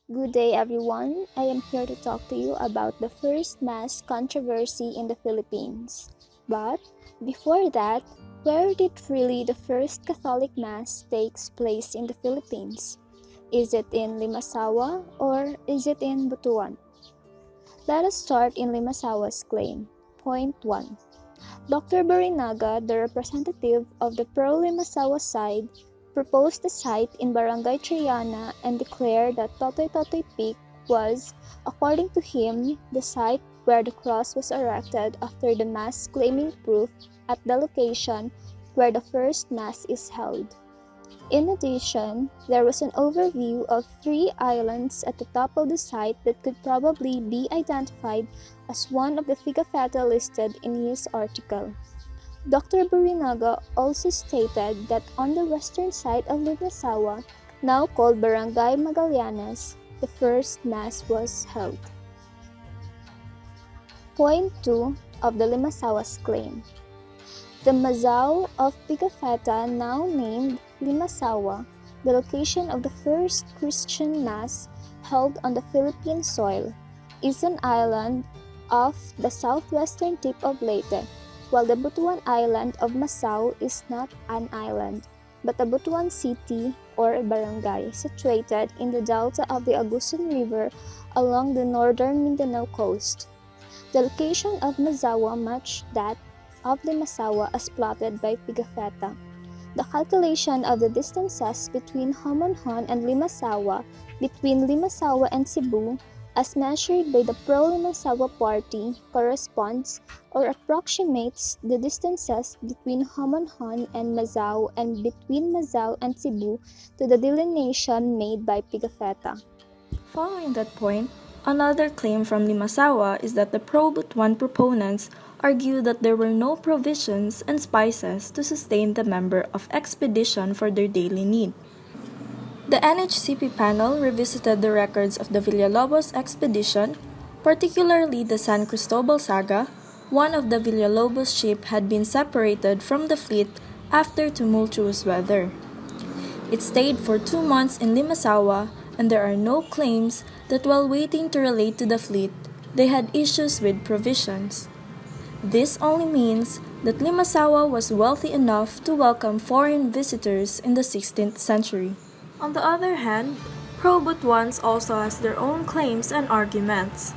Good day, everyone. I am here to talk to you about the first mass controversy in the Philippines. But before that, where did really the first Catholic Mass takes place in the Philippines? Is it in Limasawa or is it in Butuan? Let us start in Limasawa's claim. Point 1. Dr. Barinaga, the representative of the pro-Limasawa side, proposed the site in Barangay Triana and declared that Totoy Totoy Peak was, according to him, the site where the cross was erected after the Mass, claiming proof at the location where the first Mass is held. In addition, there was an overview of 3 islands at the top of the site that could probably be identified as one of the Figafetta listed in his article. Dr. Burinaga also stated that on the western side of Limasawa, now called Barangay Magallanes, the first Mass was held. Point 2 of the Limasawa's claim. The Mazao of Pigafetta, now named Limasawa, the location of the first Christian Mass held on the Philippine soil, is an island off the southwestern tip of Leyte, while the Butuan island of Masao is not an island, but a Butuan city or barangay situated in the delta of the Agusan River along the northern Mindanao coast. The location of Mazawa matched that of Limasawa as plotted by Pigafetta. The calculation of the distances between Homonhon and Limasawa, between Limasawa and Cebu, as measured by the pro-Limasawa party, corresponds or approximates the distances between Homonhon and Mazao and between Mazao and Cebu to the delineation made by Pigafetta. Following that point, another claim from Limasawa is that the pro-Butuan proponents argue that there were no provisions and spices to sustain the member of expedition for their daily need. The NHCP panel revisited the records of the Villalobos expedition, particularly the San Cristobal saga. One of the Villalobos ship had been separated from the fleet after tumultuous weather. It stayed for 2 months in Limasawa, and there are no claims that while waiting to relate to the fleet, they had issues with provisions. This only means that Limasawa was wealthy enough to welcome foreign visitors in the 16th century. On the other hand, pro-Butuans also has their own claims and arguments.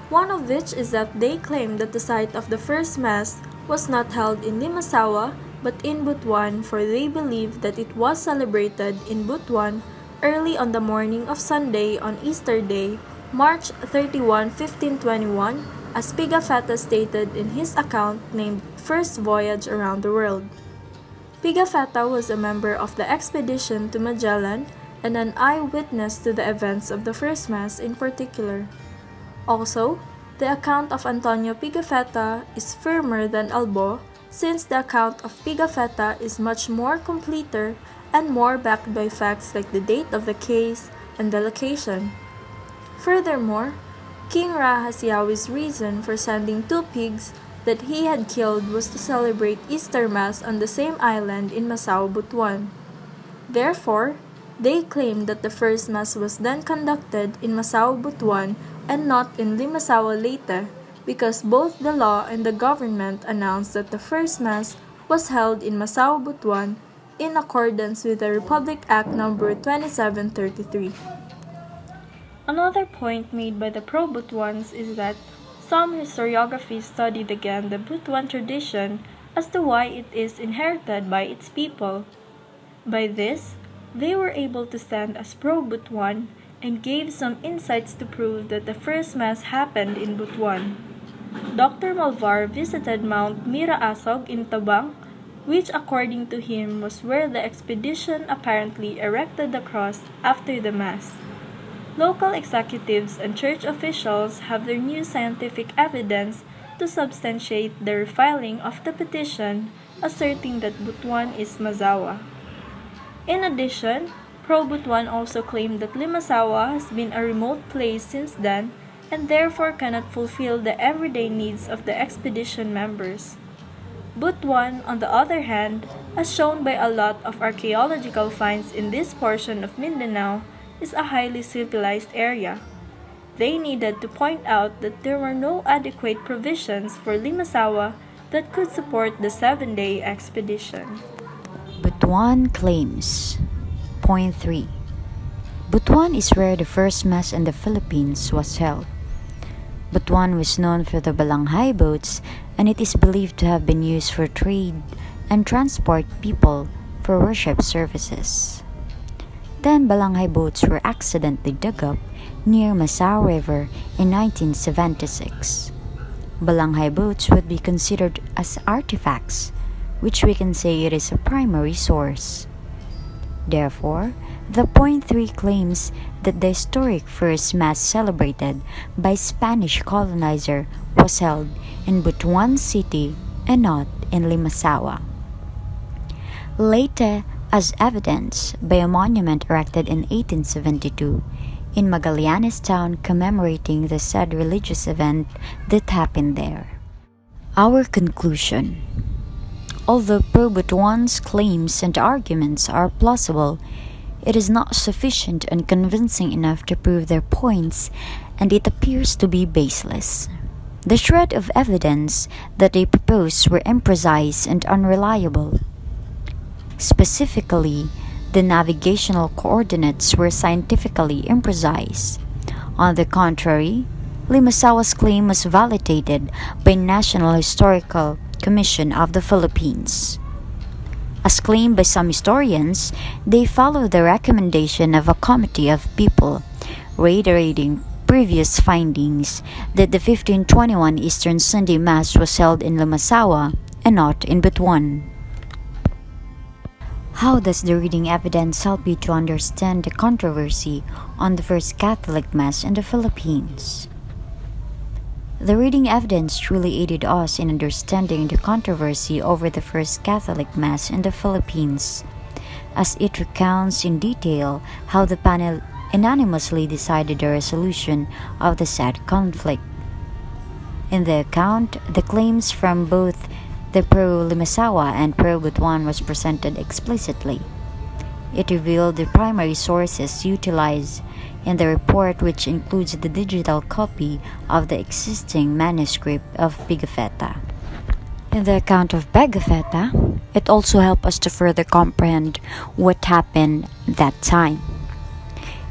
One of which is that they claim that the site of the first Mass was not held in Limasawa but in Butuan, for they believe that it was celebrated in Butuan early on the morning of Sunday on Easter Day, March 31, 1521, as Pigafetta stated in his account named First Voyage Around the World. Pigafetta was a member of the expedition to Magellan and an eyewitness to the events of the first Mass in particular. Also, the account of Antonio Pigafetta is firmer than Albo, since the account of Pigafetta is much more completer and more backed by facts like the date of the case and the location. Furthermore, King Rahasyawi's reason for sending 2 pigs that he had killed was to celebrate Easter Mass on the same island in Masao, Butuan. Therefore, they claim that the first Mass was then conducted in Masao, Butuan and not in Limasawa, Leyte, because both the law and the government announced that the first Mass was held in Masao, Butuan in accordance with the Republic Act No. 2733. Another point made by the pro-Butuans is that some historiography studied again the Butuan tradition as to why it is inherited by its people. By this, they were able to stand as pro-Butuan and gave some insights to prove that the first Mass happened in Butuan. Dr. Malvar visited Mount Miraasog in Tabang, which according to him was where the expedition apparently erected the cross after the Mass. Local executives and church officials have their new scientific evidence to substantiate the refiling of the petition, asserting that Butuan is Mazawa. In addition, pro-Butuan also claimed that Limasawa has been a remote place since then and therefore cannot fulfill the everyday needs of the expedition members. Butuan, on the other hand, as shown by a lot of archaeological finds in this portion of Mindanao, is a highly civilized area. They needed to point out that there were no adequate provisions for Limasawa that could support the 7-day expedition. Butuan claims. Point 3. Butuan is where the first mass in the Philippines was held. Butuan was known for the balanghay boats, and it is believed to have been used for trade and transport people for worship services. Then balanghay boats were accidentally dug up near Masao River in 1976. Balanghay boats would be considered as artifacts, which we can say it is a primary source. Therefore, the point 3 claims that the historic first mass celebrated by Spanish colonizer was held in Butuan City and not in Limasawa. Later, as evidence by a monument erected in 1872 in Magallanes town commemorating the said religious event that happened there. Our conclusion. Although pro-Butuan's claims and arguments are plausible, it is not sufficient and convincing enough to prove their points, and it appears to be baseless. The shred of evidence that they propose were imprecise and unreliable. Specifically, the navigational coordinates were scientifically imprecise. On the contrary, Limasawa's claim was validated by National Historical Commission of the Philippines. As claimed by some historians, they follow the recommendation of a committee of people, reiterating previous findings that the 1521 Eastern Sunday Mass was held in Limasawa and not in Butuan. How does the reading evidence help you to understand the controversy on the first Catholic Mass in the Philippines? The reading evidence truly aided us in understanding the controversy over the first Catholic Mass in the Philippines, as it recounts in detail how the panel unanimously decided the resolution of the said conflict. In the account, the claims from both the pro-Limasawa and pro-Butuan was presented explicitly. It revealed the primary sources utilized in the report, which includes the digital copy of the existing manuscript of Pigafetta. In the account of Pigafetta, it also helped us to further comprehend what happened that time.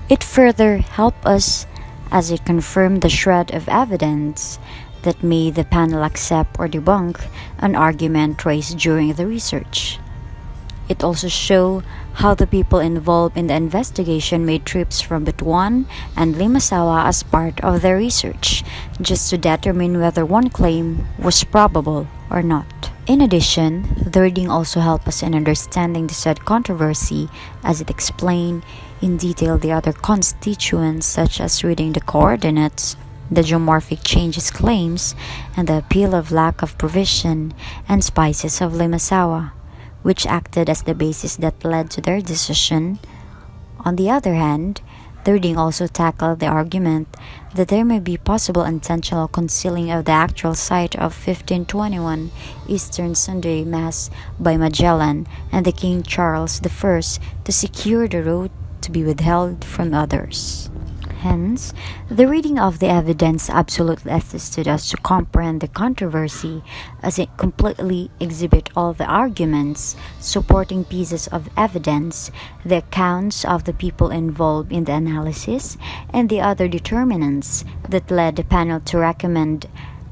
It further helped us as it confirmed the shred of evidence that made the panel accept or debunk an argument raised during the research. It also showed how the people involved in the investigation made trips from Butuan and Limasawa as part of their research, just to determine whether one claim was probable or not. In addition, the reading also helped us in understanding the said controversy, as it explained in detail the other constituents, such as reading the coordinates, the geomorphic changes claims, and the appeal of lack of provision and spices of Limasawa, which acted as the basis that led to their decision. On the other hand, the reading also tackled the argument that there may be possible intentional concealing of the actual site of 1521 Eastern Sunday Mass by Magellan and the King Charles I to secure the road to be withheld from others. Hence, the reading of the evidence absolutely assisted us to comprehend the controversy, as it completely exhibit all the arguments, supporting pieces of evidence, the accounts of the people involved in the analysis, and the other determinants that led the panel to recommend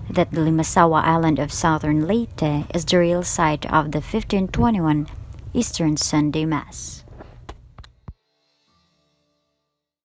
that the Limasawa Island of Southern Leyte is the real site of the 1521 Eastern Sunday Mass.